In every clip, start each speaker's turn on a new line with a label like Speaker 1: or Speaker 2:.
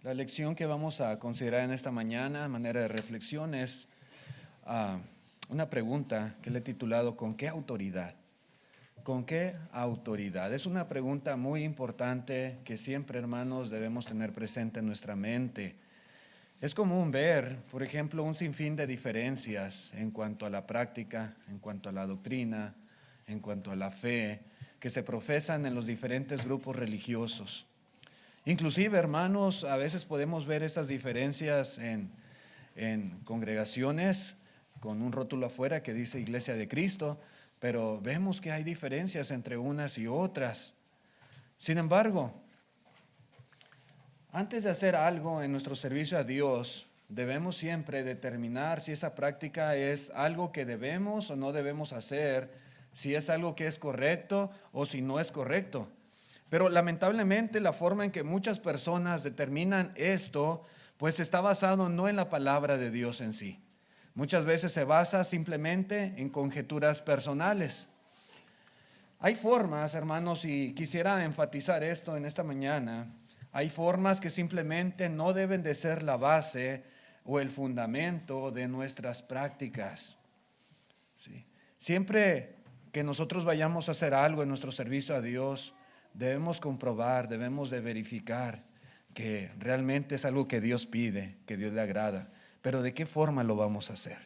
Speaker 1: La lección que vamos a considerar en esta mañana, a manera de reflexión, es una pregunta que le he titulado ¿con qué autoridad? ¿Con qué autoridad? Es una pregunta muy importante que siempre, hermanos, debemos tener presente en nuestra mente. Es común ver, por ejemplo, un sinfín de diferencias en cuanto a la práctica, en cuanto a la doctrina, en cuanto a la fe, que se profesan en los diferentes grupos religiosos. Inclusive, hermanos, a veces podemos ver estas diferencias en congregaciones con un rótulo afuera que dice Iglesia de Cristo, pero vemos que hay diferencias entre unas y otras. Sin embargo, antes de hacer algo en nuestro servicio a Dios, debemos siempre determinar si esa práctica es algo que debemos o no debemos hacer, si es algo que es correcto o si no es correcto. Pero lamentablemente la forma en que muchas personas determinan esto, pues está basado no en la palabra de Dios en sí. Muchas veces se basa simplemente en conjeturas personales. Hay formas, hermanos, y quisiera enfatizar esto en esta mañana, hay formas que simplemente no deben de ser la base o el fundamento de nuestras prácticas. ¿Sí? Siempre que nosotros vayamos a hacer algo en nuestro servicio a Dios, debemos comprobar, debemos de verificar que realmente es algo que Dios pide, que Dios le agrada. Pero ¿de qué forma lo vamos a hacer?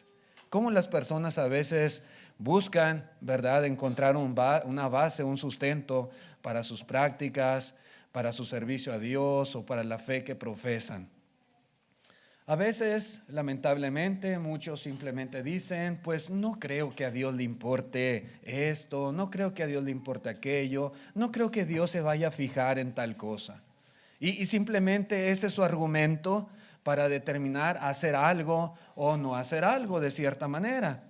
Speaker 1: ¿Cómo las personas a veces buscan, verdad, encontrar una base, un sustento para sus prácticas, para su servicio a Dios o para la fe que profesan? A veces, lamentablemente, muchos simplemente dicen, pues no creo que a Dios le importe esto, no creo que a Dios le importe aquello, no creo que Dios se vaya a fijar en tal cosa. Y simplemente ese es su argumento para determinar hacer algo o no hacer algo de cierta manera.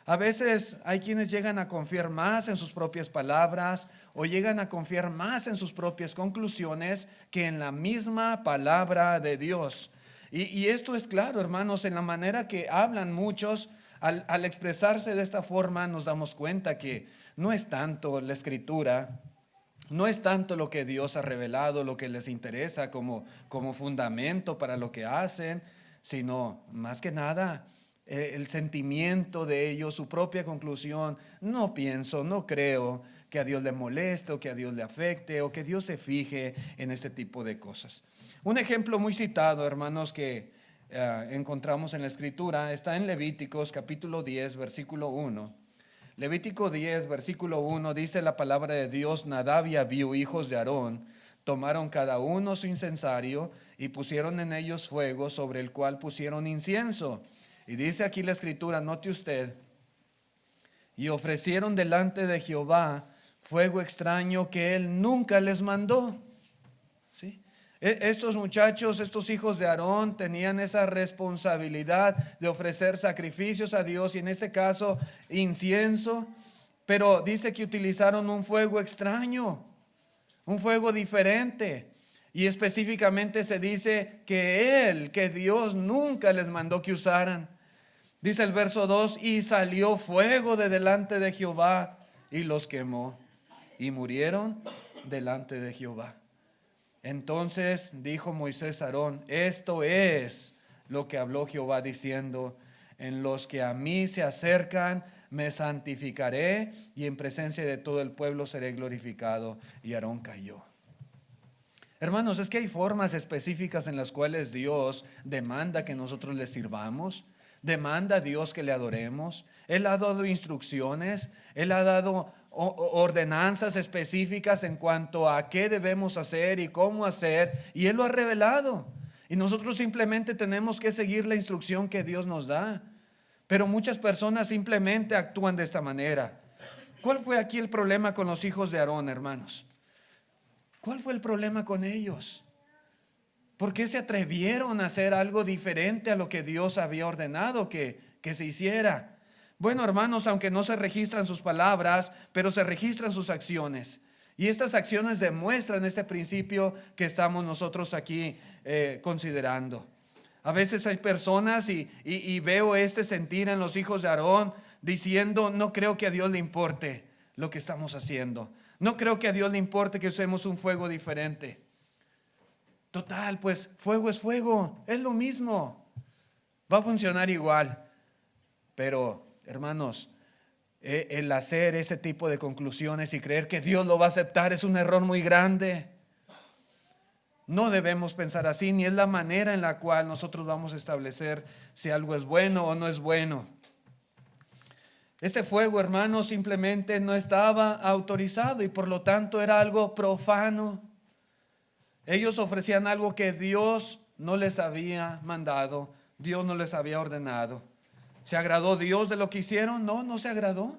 Speaker 1: A veces hay quienes llegan a confiar más en sus propias palabras o llegan a confiar más en sus propias conclusiones que en la misma palabra de Dios. Y esto es claro, hermanos, en la manera que hablan muchos, al expresarse de esta forma nos damos cuenta que no es tanto la escritura, no es tanto lo que Dios ha revelado, lo que les interesa como fundamento para lo que hacen, sino más que nada el sentimiento de ellos, su propia conclusión. No pienso, no creo que a Dios le moleste o que a Dios le afecte o que Dios se fije en este tipo de cosas. Un ejemplo muy citado, hermanos, que encontramos en la Escritura está en Levíticos capítulo 10, versículo 1. Levítico 10, versículo 1 dice la palabra de Dios: Nadab y Abiú, hijos de Aarón, tomaron cada uno su incensario y pusieron en ellos fuego, sobre el cual pusieron incienso. Y dice aquí la Escritura, note usted, y ofrecieron delante de Jehová fuego extraño que él nunca les mandó. ¿Sí? Estos muchachos, estos hijos de Aarón tenían esa responsabilidad de ofrecer sacrificios a Dios y en este caso incienso, pero dice que utilizaron un fuego extraño, un fuego diferente, y específicamente se dice que Dios nunca les mandó que usaran. Dice el verso 2, y salió fuego de delante de Jehová y los quemó y murieron delante de Jehová. Entonces dijo Moisés a Aarón: esto es lo que habló Jehová diciendo: en los que a mí se acercan me santificaré y en presencia de todo el pueblo seré glorificado. Y Aarón cayó. Hermanos, es que hay formas específicas en las cuales Dios demanda que nosotros le sirvamos, demanda a Dios que le adoremos. Él ha dado instrucciones, Él ha dado ordenanzas específicas en cuanto a qué debemos hacer y cómo hacer, y Él lo ha revelado. Y nosotros simplemente tenemos que seguir la instrucción que Dios nos da. Pero muchas personas simplemente actúan de esta manera. ¿Cuál fue aquí el problema con los hijos de Aarón, hermanos? ¿Cuál fue el problema con ellos? ¿Por qué se atrevieron a hacer algo diferente a lo que Dios había ordenado que se hiciera? Bueno, hermanos, aunque no se registran sus palabras, pero se registran sus acciones. Y estas acciones demuestran este principio que estamos nosotros aquí considerando. A veces hay personas y veo este sentir en los hijos de Aarón diciendo: no creo que a Dios le importe lo que estamos haciendo. No creo que a Dios le importe que usemos un fuego diferente. Total, pues fuego es fuego, es lo mismo. Va a funcionar igual. Pero, hermanos, el hacer ese tipo de conclusiones y creer que Dios lo va a aceptar es un error muy grande. No debemos pensar así, ni es la manera en la cual nosotros vamos a establecer si algo es bueno o no es bueno. Este fuego, hermanos, simplemente no estaba autorizado y por lo tanto era algo profano. Ellos ofrecían algo que Dios no les había mandado, Dios no les había ordenado. ¿Se agradó Dios de lo que hicieron? No, no se agradó.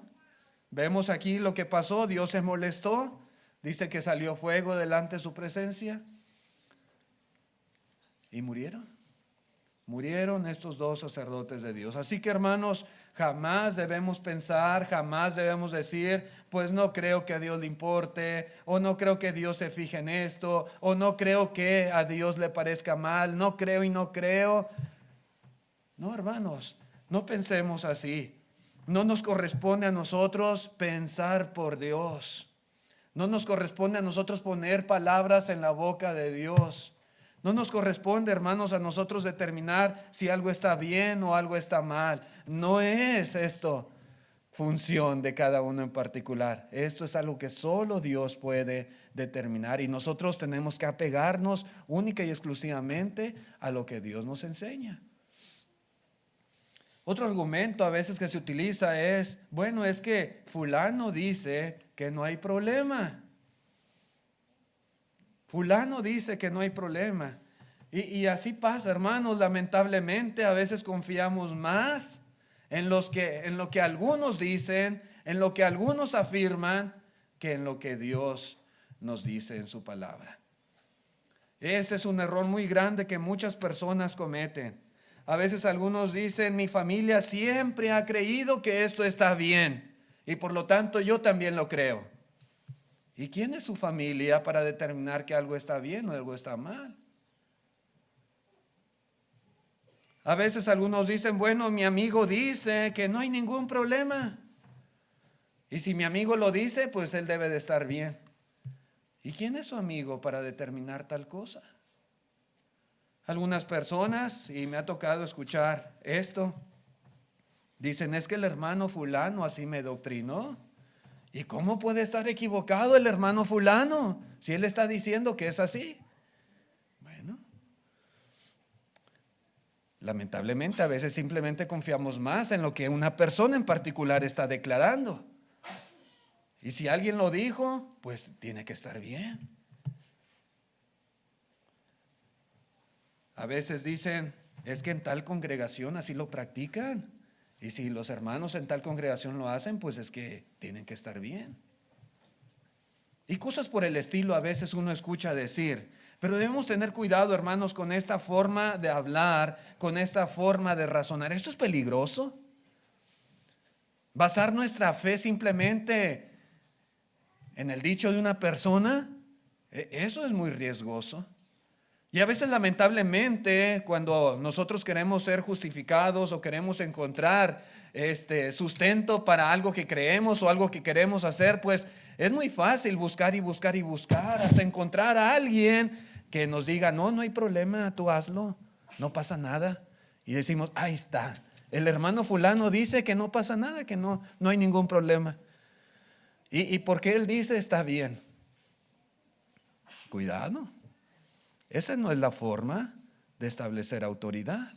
Speaker 1: Vemos aquí lo que pasó, Dios se molestó, dice que salió fuego delante de su presencia y murieron. Murieron estos dos sacerdotes de Dios. Así que, hermanos, jamás debemos pensar, jamás debemos decir, pues no creo que a Dios le importe, o no creo que Dios se fije en esto, o no creo que a Dios le parezca mal, no creo y no creo. No, hermanos, no pensemos así. No nos corresponde a nosotros pensar por Dios. No nos corresponde a nosotros poner palabras en la boca de Dios. No nos corresponde, hermanos, a nosotros determinar si algo está bien o algo está mal. No es esto función de cada uno en particular. Esto es algo que solo Dios puede determinar y nosotros tenemos que apegarnos única y exclusivamente a lo que Dios nos enseña. Otro argumento a veces que se utiliza es, bueno, es que fulano dice que no hay problema. Fulano dice que no hay problema. Y así pasa, hermanos, lamentablemente a veces confiamos más en lo que algunos dicen, en lo que algunos afirman, que en lo que Dios nos dice en su palabra. Ese es un error muy grande que muchas personas cometen. A veces algunos dicen, mi familia siempre ha creído que esto está bien y por lo tanto yo también lo creo. ¿Y quién es su familia para determinar que algo está bien o algo está mal? A veces algunos dicen, bueno, mi amigo dice que no hay ningún problema. Y si mi amigo lo dice, pues él debe de estar bien. ¿Y quién es su amigo para determinar tal cosa? Algunas personas, y me ha tocado escuchar esto, dicen, es que el hermano fulano así me doctrinó. ¿Y cómo puede estar equivocado el hermano fulano si él está diciendo que es así? Bueno, lamentablemente a veces simplemente confiamos más en lo que una persona en particular está declarando. Y si alguien lo dijo, pues tiene que estar bien. A veces dicen, es que en tal congregación así lo practican. Y si los hermanos en tal congregación lo hacen, pues es que tienen que estar bien. Y cosas por el estilo a veces uno escucha decir. Pero debemos tener cuidado, hermanos, con esta forma de hablar, con esta forma de razonar. Esto es peligroso. Basar nuestra fe simplemente en el dicho de una persona, eso es muy riesgoso. Y a veces lamentablemente cuando nosotros queremos ser justificados o queremos encontrar sustento para algo que creemos o algo que queremos hacer, pues es muy fácil buscar y buscar y buscar hasta encontrar a alguien que nos diga, no, no hay problema, tú hazlo, no pasa nada. Y decimos, ahí está, el hermano fulano dice que no pasa nada, que no hay ningún problema. Y porque él dice está bien. Cuidado. Esa no es la forma de establecer autoridad.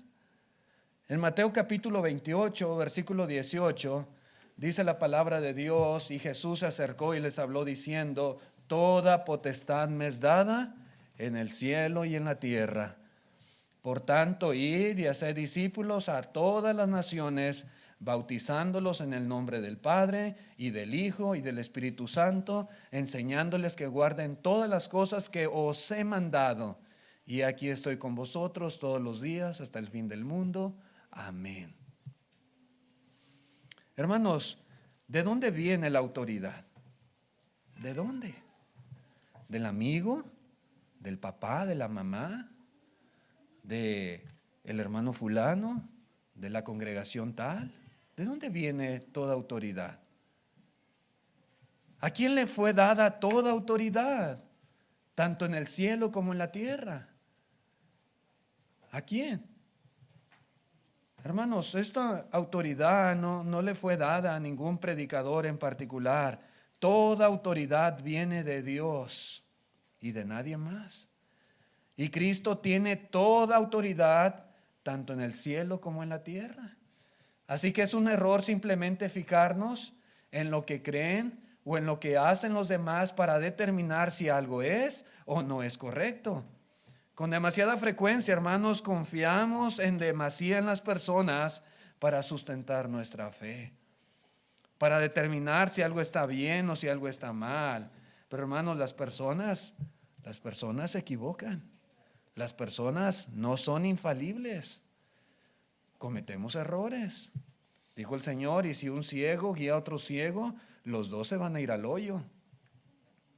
Speaker 1: En Mateo capítulo 28, versículo 18, dice la palabra de Dios, y Jesús se acercó y les habló diciendo, toda potestad me es dada en el cielo y en la tierra. Por tanto, id y haced discípulos a todas las naciones, bautizándolos en el nombre del Padre y del Hijo y del Espíritu Santo, enseñándoles que guarden todas las cosas que os he mandado. Y aquí estoy con vosotros todos los días hasta el fin del mundo. Amén. Hermanos, ¿de dónde viene la autoridad? ¿De dónde? ¿Del amigo? ¿Del papá? ¿De la mamá? ¿De el hermano fulano? ¿De la congregación tal? ¿De dónde viene toda autoridad? ¿A quién le fue dada toda autoridad? Tanto en el cielo como en la tierra. ¿A quién? Hermanos, esta autoridad no le fue dada a ningún predicador en particular. Toda autoridad viene de Dios y de nadie más. Y Cristo tiene toda autoridad, tanto en el cielo como en la tierra. Así que es un error simplemente fijarnos en lo que creen o en lo que hacen los demás para determinar si algo es o no es correcto. Con demasiada frecuencia, hermanos, confiamos en demasía en las personas para sustentar nuestra fe, para determinar si algo está bien o si algo está mal. Pero hermanos, las personas se equivocan. Las personas no son infalibles. Cometemos errores. Dijo el Señor, y si un ciego guía a otro ciego, los dos se van a ir al hoyo.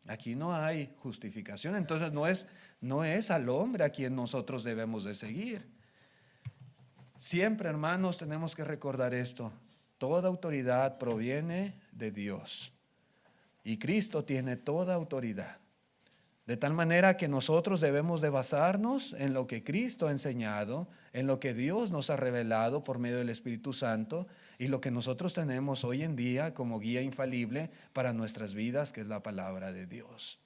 Speaker 1: Aquí no hay justificación. Entonces no es al hombre a quien nosotros debemos de seguir. Siempre, hermanos, tenemos que recordar esto. Toda autoridad proviene de Dios. Y Cristo tiene toda autoridad. De tal manera que nosotros debemos de basarnos en lo que Cristo ha enseñado, en lo que Dios nos ha revelado por medio del Espíritu Santo y lo que nosotros tenemos hoy en día como guía infalible para nuestras vidas, que es la palabra de Dios.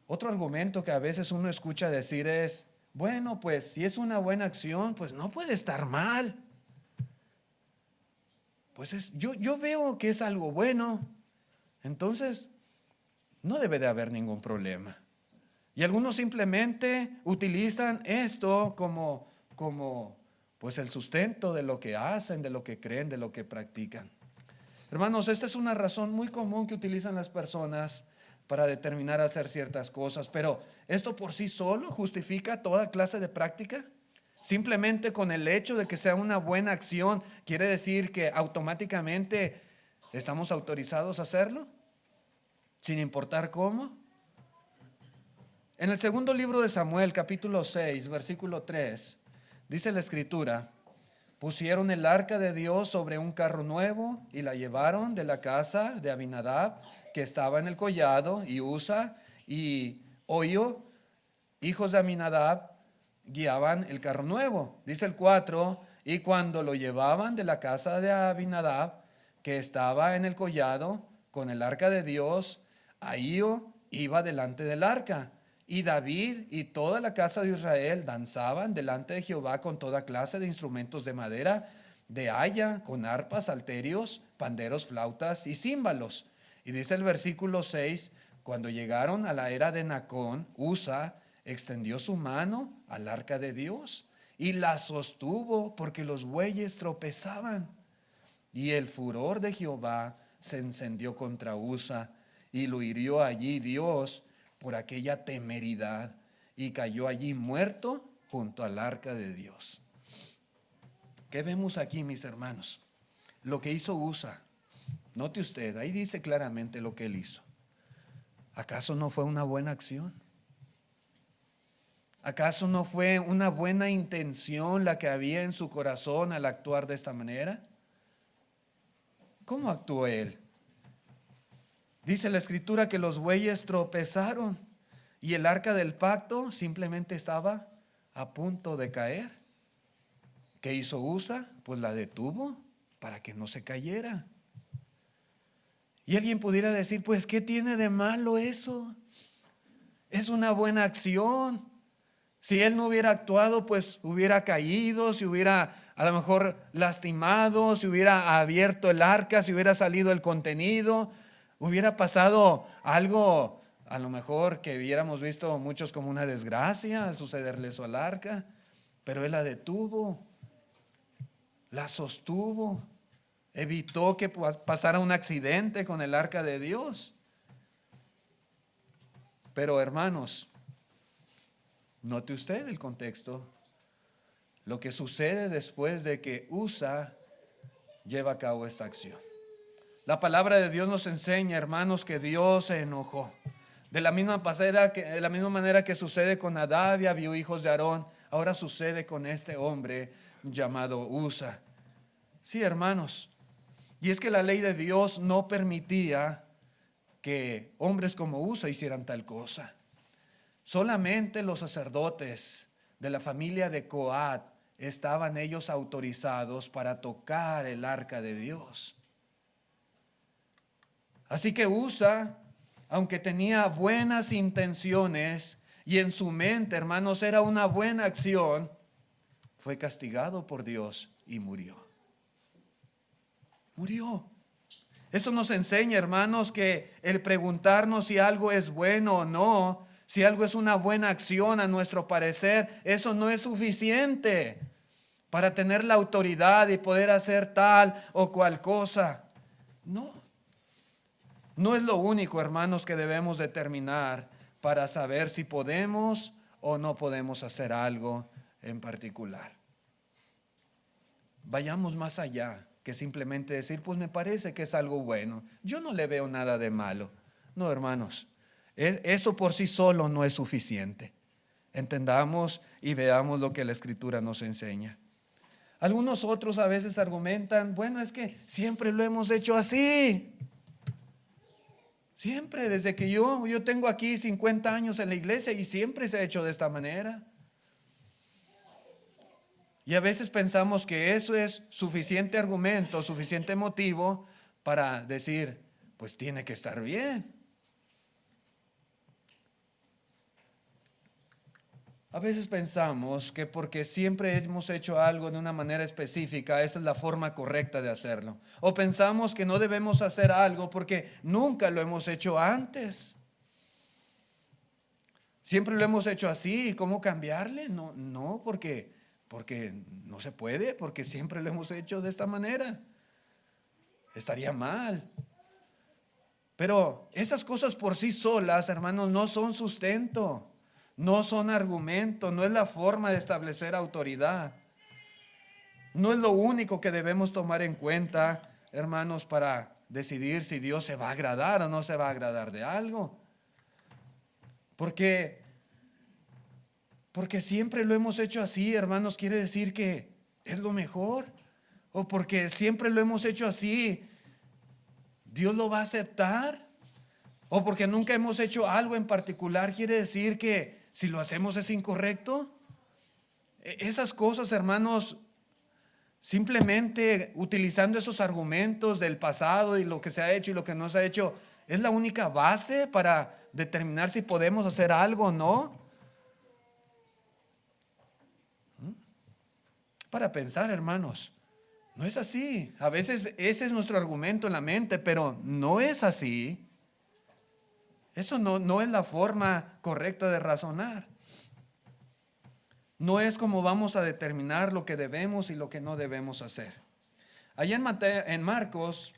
Speaker 1: Otro argumento que a veces uno escucha decir es, bueno, pues si es una buena acción, pues no puede estar mal. Pues yo veo que es algo bueno, entonces no debe de haber ningún problema. Y algunos simplemente utilizan esto como pues el sustento de lo que hacen, de lo que creen, de lo que practican. Hermanos, esta es una razón muy común que utilizan las personas para determinar hacer ciertas cosas, pero ¿esto por sí solo justifica toda clase de práctica? Simplemente con el hecho de que sea una buena acción, ¿quiere decir que automáticamente estamos autorizados a hacerlo? Sin importar cómo. En el segundo libro de Samuel, capítulo 6, versículo 3, dice la escritura: pusieron el arca de Dios sobre un carro nuevo y la llevaron de la casa de Abinadab, que estaba en el collado, y Usa y Ohio, hijos de Aminadab, guiaban el carro nuevo. Dice el 4, y cuando lo llevaban de la casa de Abinadab, que estaba en el collado, con el arca de Dios, Ahío iba delante del arca, y David y toda la casa de Israel danzaban delante de Jehová con toda clase de instrumentos de madera, de haya, con arpas, salterios, panderos, flautas y címbalos. Y dice el versículo 6, cuando llegaron a la era de Nacón, Usa extendió su mano al arca de Dios y la sostuvo porque los bueyes tropezaban. Y el furor de Jehová se encendió contra Usa y lo hirió allí Dios por aquella temeridad y cayó allí muerto junto al arca de Dios. ¿Qué vemos aquí, mis hermanos? Lo que hizo Usa. Note usted, ahí dice claramente lo que él hizo. ¿Acaso no fue una buena acción? ¿Acaso no fue una buena intención la que había en su corazón al actuar de esta manera? ¿Cómo actuó él? Dice la escritura que los bueyes tropezaron y el arca del pacto simplemente estaba a punto de caer. ¿Qué hizo Usa? Pues la detuvo para que no se cayera. Y alguien pudiera decir, pues ¿qué tiene de malo eso? Es una buena acción. Si él no hubiera actuado, pues hubiera caído, si hubiera a lo mejor lastimado, si hubiera abierto el arca, si hubiera salido el contenido, hubiera pasado algo a lo mejor que hubiéramos visto muchos como una desgracia al sucederle eso al arca. Pero él la detuvo, la sostuvo, evitó que pasara un accidente con el arca de Dios. Pero hermanos, note usted el contexto, lo que sucede después de que Usa lleva a cabo esta acción. La palabra de Dios nos enseña, hermanos, que Dios se enojó. De la misma manera que sucede con Nadab y Abiú, hijos de Aarón, ahora sucede con este hombre llamado Usa. Sí, hermanos. Y es que la ley de Dios no permitía que hombres como Usa hicieran tal cosa. Solamente los sacerdotes de la familia de Coat estaban ellos autorizados para tocar el arca de Dios. Así que Usa, aunque tenía buenas intenciones y en su mente, hermanos, era una buena acción, fue castigado por Dios y murió. Murió. Esto nos enseña, hermanos, que el preguntarnos si algo es bueno o no, si algo es una buena acción a nuestro parecer, eso no es suficiente para tener la autoridad y poder hacer tal o cual cosa. No. No es lo único, hermanos, que debemos determinar para saber si podemos o no podemos hacer algo en particular. Vayamos más allá que simplemente decir, pues me parece que es algo bueno. Yo no le veo nada de malo. No, hermanos, eso por sí solo no es suficiente. Entendamos y veamos lo que la Escritura nos enseña. Algunos otros a veces argumentan, bueno, es que siempre lo hemos hecho así. Siempre, desde que yo tengo aquí 50 años en la iglesia y siempre se ha hecho de esta manera. Y a veces pensamos que eso es suficiente argumento, suficiente motivo para decir, pues tiene que estar bien. A veces pensamos que porque siempre hemos hecho algo de una manera específica, esa es la forma correcta de hacerlo. O pensamos que no debemos hacer algo porque nunca lo hemos hecho antes. Siempre lo hemos hecho así, ¿cómo cambiarle? No, porque no se puede, porque siempre lo hemos hecho de esta manera. Estaría mal. Pero esas cosas por sí solas, hermanos, no son sustento. No son argumentos, no es la forma de establecer autoridad. No es lo único que debemos tomar en cuenta, hermanos, para decidir si Dios se va a agradar o no se va a agradar de algo. Porque siempre lo hemos hecho así, hermanos, quiere decir que es lo mejor. O porque siempre lo hemos hecho así, Dios lo va a aceptar. O porque nunca hemos hecho algo en particular, quiere decir que si lo hacemos es incorrecto. Esas cosas, hermanos, simplemente utilizando esos argumentos del pasado y lo que se ha hecho y lo que no se ha hecho, ¿es la única base para determinar si podemos hacer algo o no? Para pensar, hermanos, no es así. A veces ese es nuestro argumento en la mente, pero no es así. Eso no es la forma correcta de razonar. No es como vamos a determinar lo que debemos y lo que no debemos hacer. Allá en Marcos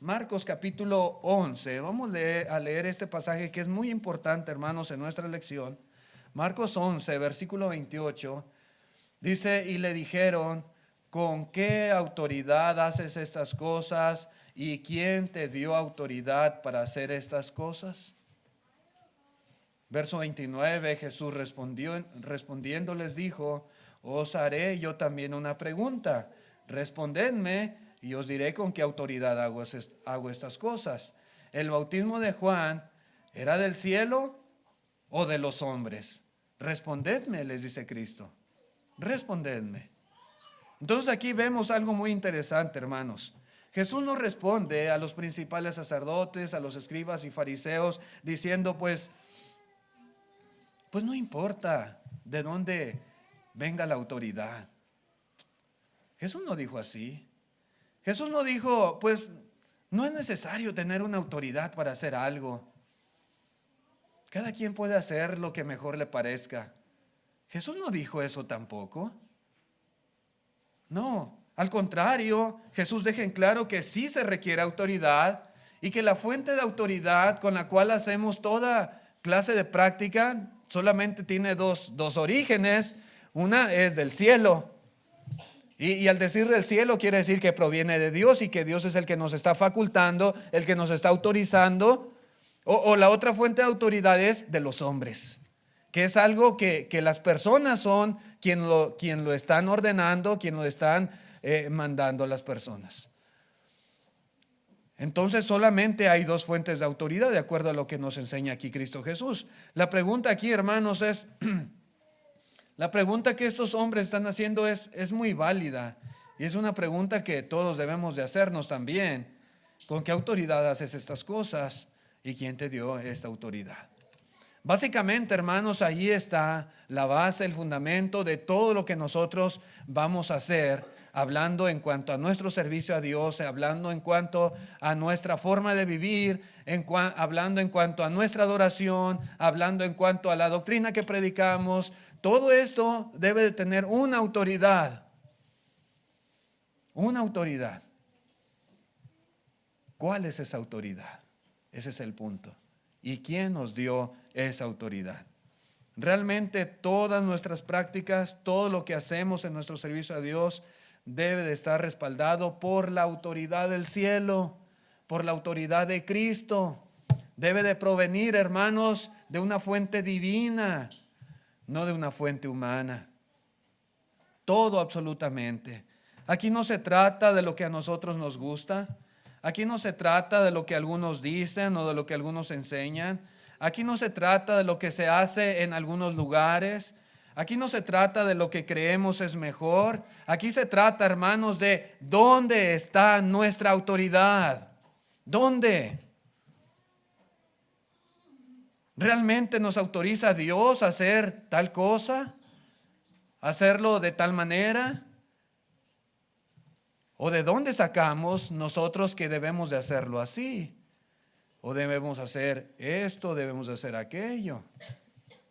Speaker 1: capítulo 11, vamos a leer este pasaje que es muy importante, hermanos, en nuestra lección. Marcos 11, versículo 28, dice, y le dijeron, ¿con qué autoridad haces estas cosas? ¿Y quién te dio autoridad para hacer estas cosas? Verso 29, Jesús respondiendo les dijo, os haré yo también una pregunta. Respondedme y os diré con qué autoridad hago estas cosas. ¿El bautismo de Juan era del cielo o de los hombres? Respondedme, les dice Cristo. Respondedme. Entonces aquí vemos algo muy interesante, hermanos. Jesús no responde a los principales sacerdotes, a los escribas y fariseos, diciendo pues no importa de dónde venga la autoridad. Jesús no dijo así. Jesús no dijo, pues no es necesario tener una autoridad para hacer algo. Cada quien puede hacer lo que mejor le parezca. Jesús no dijo eso tampoco. No, al contrario, Jesús deja en claro que sí se requiere autoridad y que la fuente de autoridad con la cual hacemos toda clase de práctica solamente tiene dos orígenes. Una es del cielo. Y al decir del cielo quiere decir que proviene de Dios y que Dios es el que nos está facultando, el que nos está autorizando. O la otra fuente de autoridad es de los hombres, que es algo que las personas son quien lo están ordenando, quien lo están mandando a las personas. Entonces solamente hay dos fuentes de autoridad de acuerdo a lo que nos enseña aquí Cristo Jesús. La pregunta aquí, hermanos, es La pregunta que estos hombres están haciendo es muy válida y es una pregunta que todos debemos de hacernos también. ¿Con qué autoridad haces estas cosas? ¿Y quién te dio esta autoridad? Básicamente, hermanos, ahí está la base, el fundamento de todo lo que nosotros vamos a hacer, hablando en cuanto a nuestro servicio a Dios, hablando en cuanto a nuestra forma de vivir, hablando en cuanto a nuestra adoración, hablando en cuanto a la doctrina que predicamos. Todo esto debe de tener una autoridad. Una autoridad. ¿Cuál es esa autoridad? Ese es el punto. ¿Y quién nos dio esa autoridad? Realmente todas nuestras prácticas, todo lo que hacemos en nuestro servicio a Dios debe de estar respaldado por la autoridad del cielo, por la autoridad de Cristo. Debe de provenir, hermanos, de una fuente divina, no de una fuente humana. Todo absolutamente. Aquí no se trata de lo que a nosotros nos gusta. Aquí no se trata de lo que algunos dicen o de lo que algunos enseñan. Aquí no se trata de lo que se hace en algunos lugares. Aquí no se trata de lo que creemos es mejor. Aquí se trata, hermanos, de dónde está nuestra autoridad. ¿Dónde? ¿Realmente nos autoriza Dios a hacer tal cosa? ¿Hacerlo de tal manera? ¿O de dónde sacamos nosotros que debemos de hacerlo así? ¿O debemos hacer esto, debemos hacer aquello?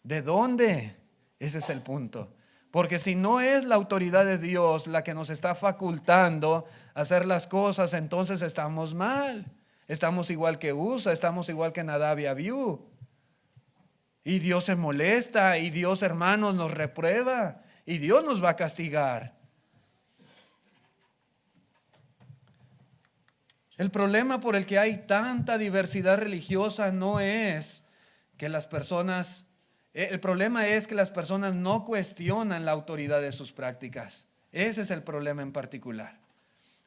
Speaker 1: ¿De dónde? Ese es el punto. Porque si no es la autoridad de Dios la que nos está facultando a hacer las cosas, entonces estamos mal. Estamos igual que Usa, estamos igual que Nadab y Abiú. Y Dios se molesta, y Dios, hermanos, nos reprueba, y Dios nos va a castigar. El problema por el que hay tanta diversidad religiosa no es que las personas, el problema es que las personas no cuestionan la autoridad de sus prácticas. Ese es el problema en particular.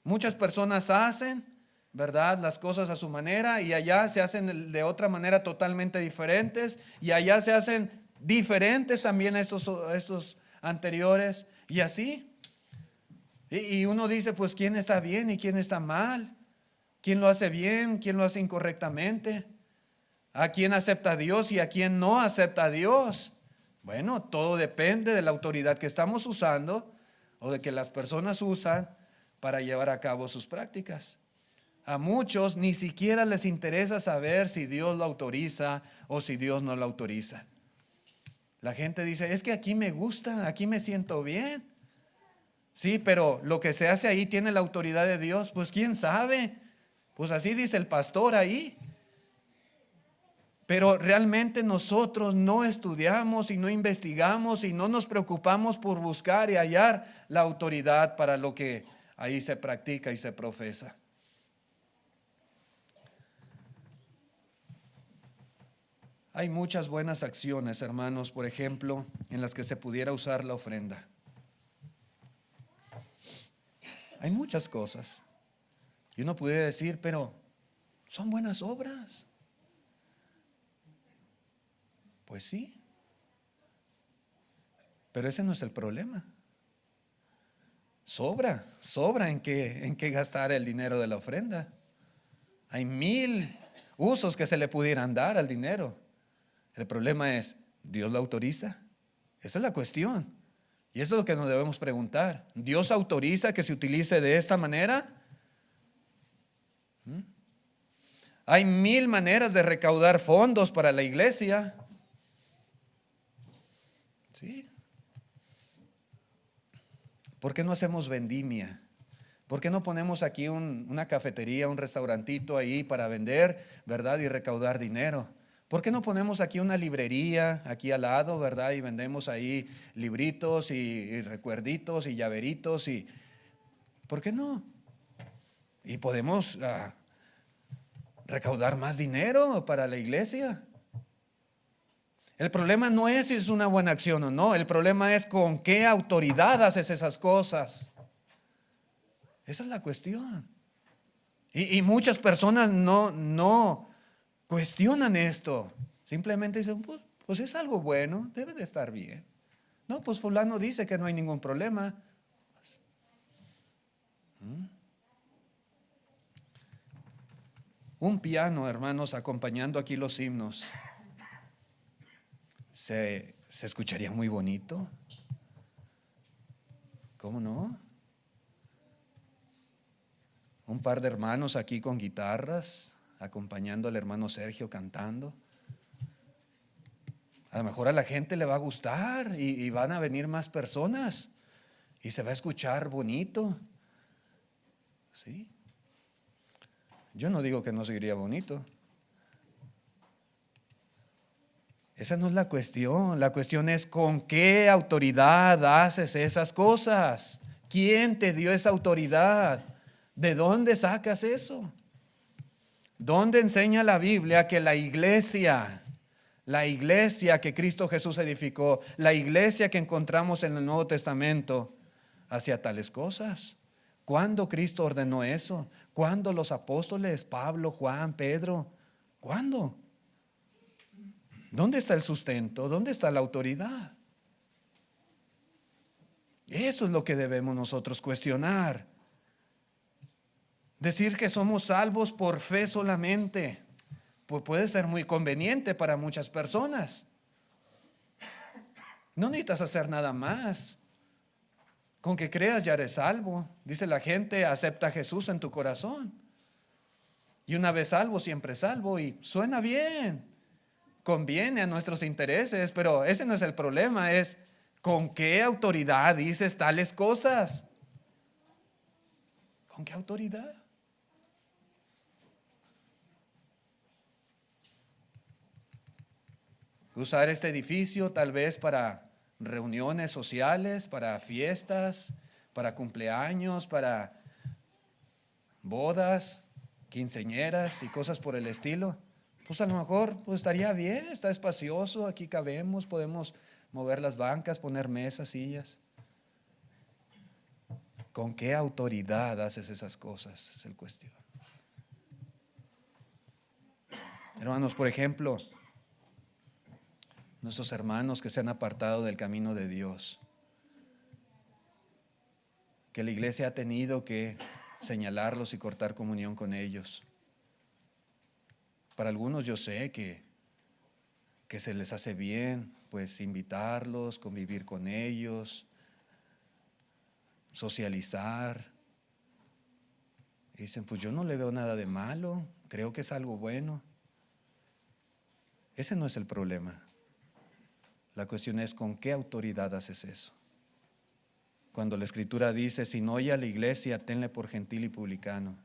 Speaker 1: Muchas personas hacen, ¿verdad?, las cosas a su manera, y allá se hacen de otra manera totalmente diferentes, y allá se hacen diferentes también a estos anteriores, y así. Y uno dice, pues, ¿quién está bien y quién está mal? ¿Quién lo hace bien? ¿Quién lo hace incorrectamente? ¿A quién acepta a Dios y a quién no acepta a Dios? Bueno, todo depende de la autoridad que estamos usando o de que las personas usan para llevar a cabo sus prácticas. A muchos ni siquiera les interesa saber si Dios lo autoriza o si Dios no lo autoriza. La gente dice, es que aquí me gusta, aquí me siento bien. Sí, pero lo que se hace ahí tiene la autoridad de Dios. Pues quién sabe. Pues así dice el pastor ahí. Pero realmente nosotros no estudiamos y no investigamos y no nos preocupamos por buscar y hallar la autoridad para lo que ahí se practica y se profesa. Hay muchas buenas acciones, hermanos, por ejemplo, en las que se pudiera usar la ofrenda. Hay muchas cosas. Y uno pudiera decir, pero son buenas obras. Pues sí. Pero ese no es el problema. Sobra en qué gastar el dinero de la ofrenda. Hay 1000 usos que se le pudieran dar al dinero. El problema es, ¿Dios lo autoriza? Esa es la cuestión. Y eso es lo que nos debemos preguntar. ¿Dios autoriza que se utilice de esta manera? Hay 1000 maneras de recaudar fondos para la iglesia. ¿Sí? ¿Por qué no hacemos vendimia? ¿Por qué no ponemos aquí una cafetería, un restaurantito ahí para vender, verdad, y recaudar dinero? ¿Por qué no ponemos aquí una librería aquí al lado, verdad, y vendemos ahí libritos y recuerditos y llaveritos? ¿Por qué no? Y podemos recaudar más dinero para la iglesia. El problema no es si es una buena acción o no. El problema es con qué autoridad haces esas cosas. Esa es la cuestión. Y muchas personas no cuestionan esto. Simplemente dicen, pues es algo bueno, debe de estar bien. No, pues fulano dice que no hay ningún problema. Un piano, hermanos, acompañando aquí los himnos, se escucharía muy bonito. ¿Cómo no? Un par de hermanos aquí con guitarras, acompañando al hermano Sergio cantando. A lo mejor a la gente le va a gustar y van a venir más personas y se va a escuchar bonito. ¿Sí? Yo no digo que no seguiría bonito. Esa no es la cuestión. La cuestión es con qué autoridad haces esas cosas. ¿Quién te dio esa autoridad? ¿De dónde sacas eso? ¿Dónde enseña la Biblia que la iglesia que Cristo Jesús edificó, la iglesia que encontramos en el Nuevo Testamento, hacía tales cosas? ¿Cuándo Cristo ordenó eso? ¿Cuándo los apóstoles, Pablo, Juan, Pedro? ¿Cuándo? ¿Dónde está el sustento? ¿Dónde está la autoridad? Eso es lo que debemos nosotros cuestionar. Decir que somos salvos por fe solamente, pues puede ser muy conveniente para muchas personas. No necesitas hacer nada más. Con que creas ya eres salvo. Dice la gente, acepta a Jesús en tu corazón. Y una vez salvo, siempre salvo. Y suena bien, conviene a nuestros intereses, pero ese no es el problema. Es con qué autoridad dices tales cosas. ¿Con qué autoridad? Usar este edificio tal vez para reuniones sociales, para fiestas, para cumpleaños, para bodas, quinceañeras y cosas por el estilo. Pues a lo mejor pues estaría bien, está espacioso, aquí cabemos, podemos mover las bancas, poner mesas, sillas. ¿Con qué autoridad haces esas cosas? Es el cuestión. Hermanos, por ejemplo, nuestros hermanos que se han apartado del camino de Dios, que la iglesia ha tenido que señalarlos y cortar comunión con ellos. Para algunos yo sé que se les hace bien, pues invitarlos, convivir con ellos, socializar. Y dicen, pues yo no le veo nada de malo, creo que es algo bueno. Ese no es el problema. La cuestión es con qué autoridad haces eso. Cuando la Escritura dice, si no oye a la iglesia, tenle por gentil y publicano.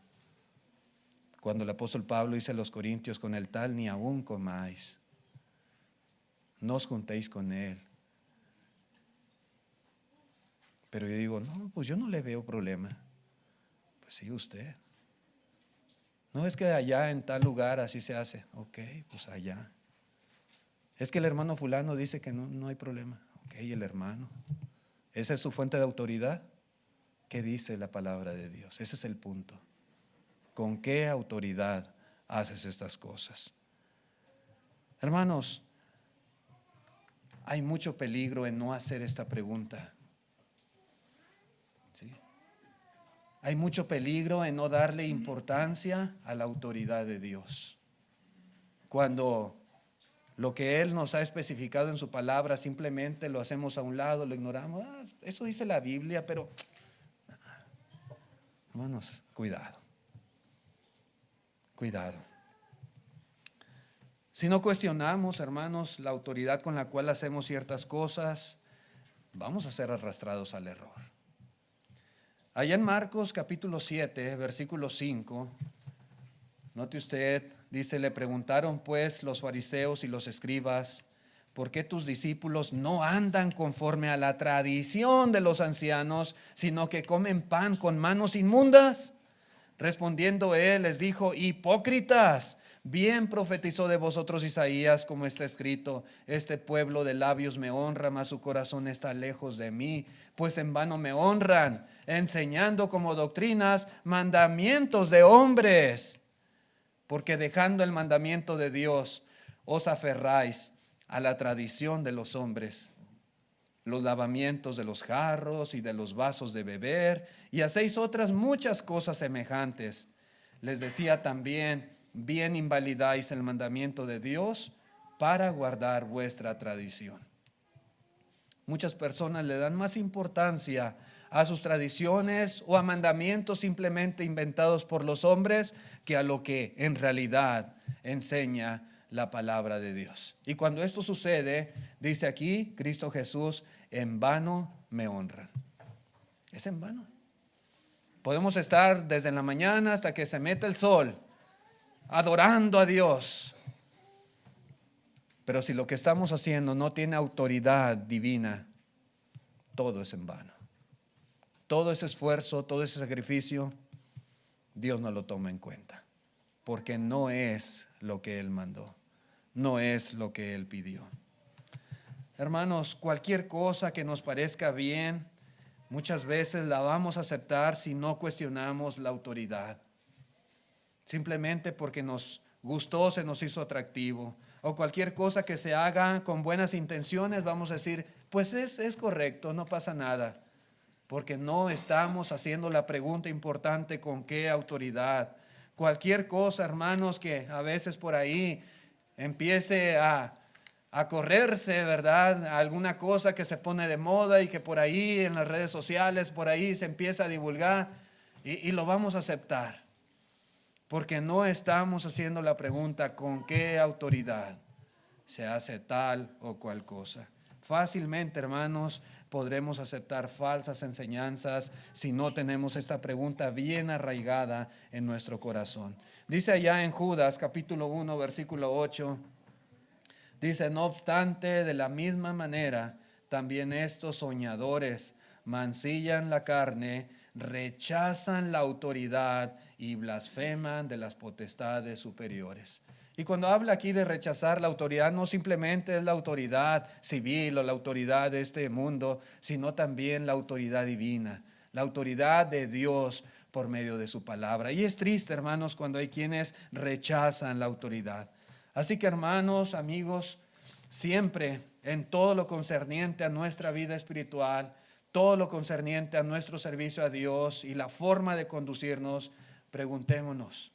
Speaker 1: Cuando el apóstol Pablo dice a los corintios, con el tal ni aún comáis, no os juntéis con él. Pero yo digo, no, pues yo no le veo problema. Pues sí, usted. No es que allá en tal lugar así se hace. Ok, pues allá. Es que el hermano fulano dice que no hay problema. Ok, el hermano. ¿Esa es su fuente de autoridad? ¿Qué dice la palabra de Dios? Ese es el punto. ¿Con qué autoridad haces estas cosas? Hermanos, hay mucho peligro en no hacer esta pregunta. ¿Sí? Hay mucho peligro en no darle importancia a la autoridad de Dios. Cuando lo que Él nos ha especificado en su palabra simplemente lo hacemos a un lado, lo ignoramos. Eso dice la Biblia, pero hermanos, cuidado. Cuidado. Si no cuestionamos, hermanos, la autoridad con la cual hacemos ciertas cosas, vamos a ser arrastrados al error. Allá en Marcos capítulo 7, versículo 5, note usted, dice, le preguntaron pues los fariseos y los escribas, ¿por qué tus discípulos no andan conforme a la tradición de los ancianos, sino que comen pan con manos inmundas? Respondiendo él les dijo, hipócritas, bien profetizó de vosotros Isaías, como está escrito, este pueblo de labios me honra, mas su corazón está lejos de mí, pues en vano me honran, enseñando como doctrinas mandamientos de hombres, porque dejando el mandamiento de Dios, os aferráis a la tradición de los hombres. los lavamientos de los jarros y de los vasos de beber, y hacéis otras muchas cosas semejantes. Les decía también, bien invalidáis el mandamiento de Dios para guardar vuestra tradición. Muchas personas le dan más importancia a sus tradiciones o a mandamientos simplemente inventados por los hombres que a lo que en realidad enseña la palabra de Dios. Y cuando esto sucede, dice aquí Cristo Jesús, en vano me honran. Es en vano. Podemos estar desde la mañana hasta que se meta el sol adorando a Dios, pero si lo que estamos haciendo no tiene autoridad divina, todo es en vano. Todo ese esfuerzo, todo ese sacrificio, Dios no lo toma en cuenta, porque no es lo que Él mandó, no es lo que Él pidió. Hermanos, cualquier cosa que nos parezca bien, muchas veces la vamos a aceptar si no cuestionamos la autoridad. Simplemente porque nos gustó, se nos hizo atractivo. O cualquier cosa que se haga con buenas intenciones, vamos a decir, pues es correcto, no pasa nada. Porque no estamos haciendo la pregunta importante, ¿con qué autoridad? Cualquier cosa, hermanos, que a veces por ahí empiece a correrse, ¿verdad? Alguna cosa que se pone de moda y que por ahí en las redes sociales, por ahí se empieza a divulgar y lo vamos a aceptar. Porque no estamos haciendo la pregunta, ¿con qué autoridad se hace tal o cual cosa? Fácilmente, hermanos, podremos aceptar falsas enseñanzas si no tenemos esta pregunta bien arraigada en nuestro corazón. Dice allá en Judas capítulo 1 versículo 8, dice, no obstante, de la misma manera, también estos soñadores mancillan la carne, rechazan la autoridad y blasfeman de las potestades superiores. Y cuando habla aquí de rechazar la autoridad, no simplemente es la autoridad civil o la autoridad de este mundo, sino también la autoridad divina, la autoridad de Dios por medio de su palabra. Y es triste, hermanos, cuando hay quienes rechazan la autoridad. Así que, hermanos, amigos, siempre en todo lo concerniente a nuestra vida espiritual, todo lo concerniente a nuestro servicio a Dios y la forma de conducirnos, preguntémonos,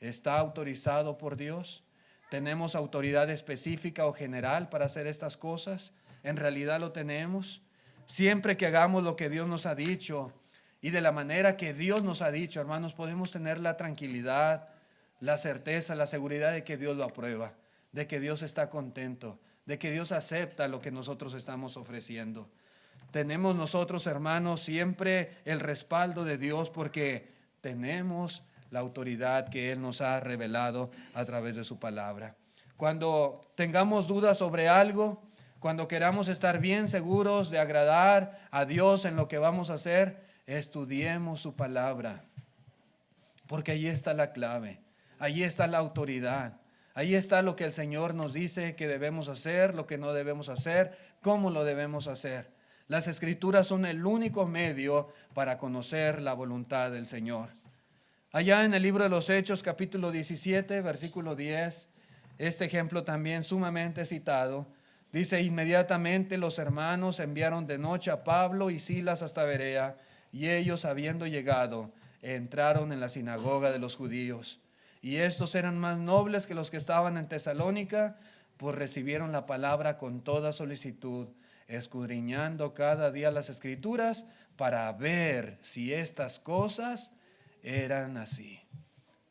Speaker 1: ¿está autorizado por Dios? ¿Tenemos autoridad específica o general para hacer estas cosas? ¿En realidad lo tenemos? Siempre que hagamos lo que Dios nos ha dicho y de la manera que Dios nos ha dicho, hermanos, podemos tener la tranquilidad, la certeza, la seguridad de que Dios lo aprueba, de que Dios está contento, de que Dios acepta lo que nosotros estamos ofreciendo. Tenemos nosotros, hermanos, siempre el respaldo de Dios porque tenemos la autoridad que Él nos ha revelado a través de su palabra. Cuando tengamos dudas sobre algo, cuando queramos estar bien seguros de agradar a Dios en lo que vamos a hacer, estudiemos su palabra, porque ahí está la clave, ahí está la autoridad, ahí está lo que el Señor nos dice que debemos hacer, lo que no debemos hacer, cómo lo debemos hacer. Las Escrituras son el único medio para conocer la voluntad del Señor. Allá en el libro de los Hechos, capítulo 17, versículo 10, este ejemplo también sumamente citado, dice, inmediatamente los hermanos enviaron de noche a Pablo y Silas hasta Berea, y ellos, habiendo llegado, entraron en la sinagoga de los judíos. Y estos eran más nobles que los que estaban en Tesalónica, pues recibieron la palabra con toda solicitud, escudriñando cada día las Escrituras para ver si estas cosas eran así,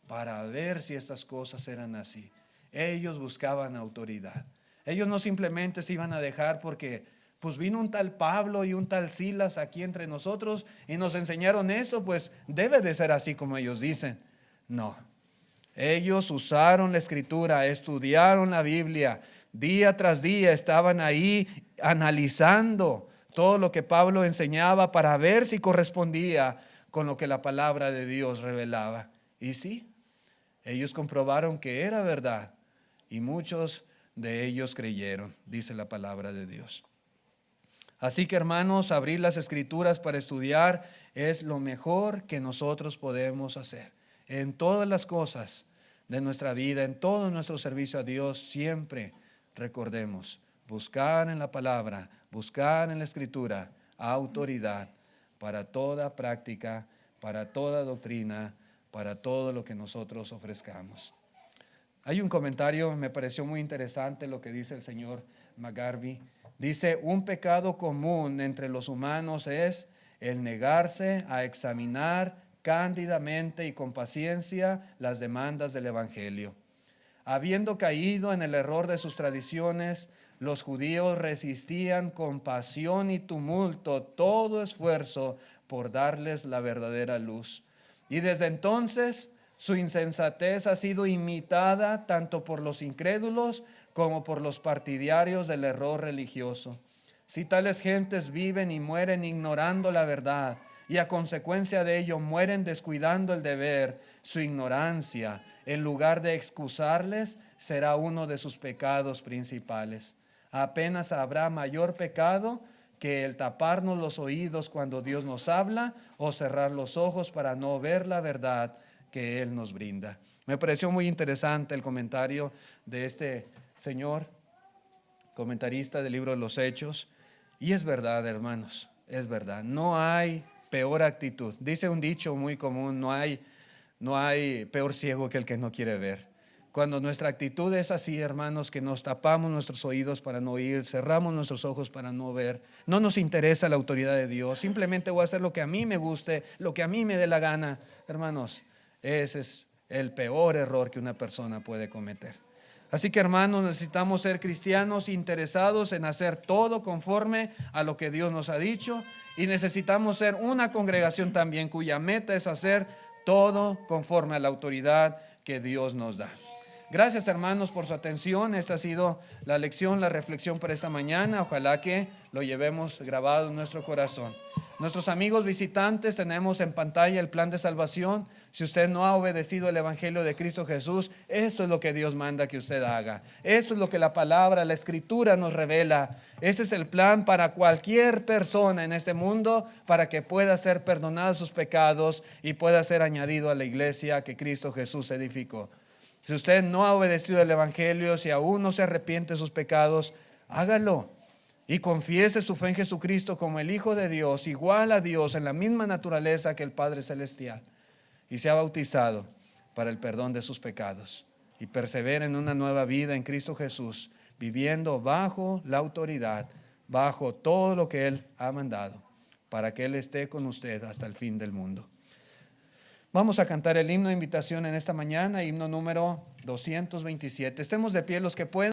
Speaker 1: para ver si estas cosas eran así. Ellos buscaban autoridad. Ellos no simplemente se iban a dejar porque pues vino un tal Pablo y un tal Silas aquí entre nosotros y nos enseñaron esto, pues debe de ser así como ellos dicen. No, ellos usaron la Escritura, estudiaron la Biblia, día tras día estaban ahí analizando todo lo que Pablo enseñaba para ver si correspondía con lo que la palabra de Dios revelaba. Y sí, ellos comprobaron que era verdad y muchos de ellos creyeron, dice la palabra de Dios. Así que, hermanos, abrir las Escrituras para estudiar es lo mejor que nosotros podemos hacer. En todas las cosas de nuestra vida, en todo nuestro servicio a Dios, siempre recordemos, buscar en la palabra, buscar en la Escritura autoridad para toda práctica, para toda doctrina, para todo lo que nosotros ofrezcamos. Hay un comentario, me pareció muy interesante lo que dice el señor McGarvey. Dice, un pecado común entre los humanos es el negarse a examinar cándidamente y con paciencia las demandas del Evangelio. Habiendo caído en el error de sus tradiciones, los judíos resistían con pasión y tumulto todo esfuerzo por darles la verdadera luz. Y desde entonces su insensatez ha sido imitada tanto por los incrédulos como por los partidarios del error religioso. Si tales gentes viven y mueren ignorando la verdad y a consecuencia de ello mueren descuidando el deber, su ignorancia, en lugar de excusarles, será uno de sus pecados principales. Apenas habrá mayor pecado que el taparnos los oídos cuando Dios nos habla o cerrar los ojos para no ver la verdad que Él nos brinda. Me pareció muy interesante el comentario de este señor, comentarista del libro de los Hechos. Y es verdad, hermanos, es verdad. No hay peor actitud. Dice un dicho muy común, no hay peor ciego que el que no quiere ver. Cuando nuestra actitud es así, hermanos, que nos tapamos nuestros oídos para no oír, cerramos nuestros ojos para no ver, no nos interesa la autoridad de Dios, simplemente voy a hacer lo que a mí me guste, lo que a mí me dé la gana. Hermanos, ese es el peor error que una persona puede cometer. Así que, hermanos, necesitamos ser cristianos interesados en hacer todo conforme a lo que Dios nos ha dicho, y necesitamos ser una congregación también cuya meta es hacer todo conforme a la autoridad que Dios nos da. Gracias, hermanos, por su atención. Esta ha sido la lección, la reflexión para esta mañana. Ojalá que lo llevemos grabado en nuestro corazón. Nuestros amigos visitantes, tenemos en pantalla el plan de salvación. Si usted no ha obedecido el Evangelio de Cristo Jesús, esto es lo que Dios manda que usted haga. Esto es lo que la palabra, la Escritura nos revela. Ese es el plan para cualquier persona en este mundo, para que pueda ser perdonado sus pecados y pueda ser añadido a la iglesia que Cristo Jesús edificó. Si usted no ha obedecido el Evangelio, si aún no se arrepiente de sus pecados, hágalo y confiese su fe en Jesucristo como el Hijo de Dios, igual a Dios, en la misma naturaleza que el Padre Celestial, y sea bautizado para el perdón de sus pecados y persevere en una nueva vida en Cristo Jesús, viviendo bajo la autoridad, bajo todo lo que Él ha mandado, para que Él esté con usted hasta el fin del mundo. Vamos a cantar el himno de invitación en esta mañana, himno número 227. Estemos de pie los que puedan.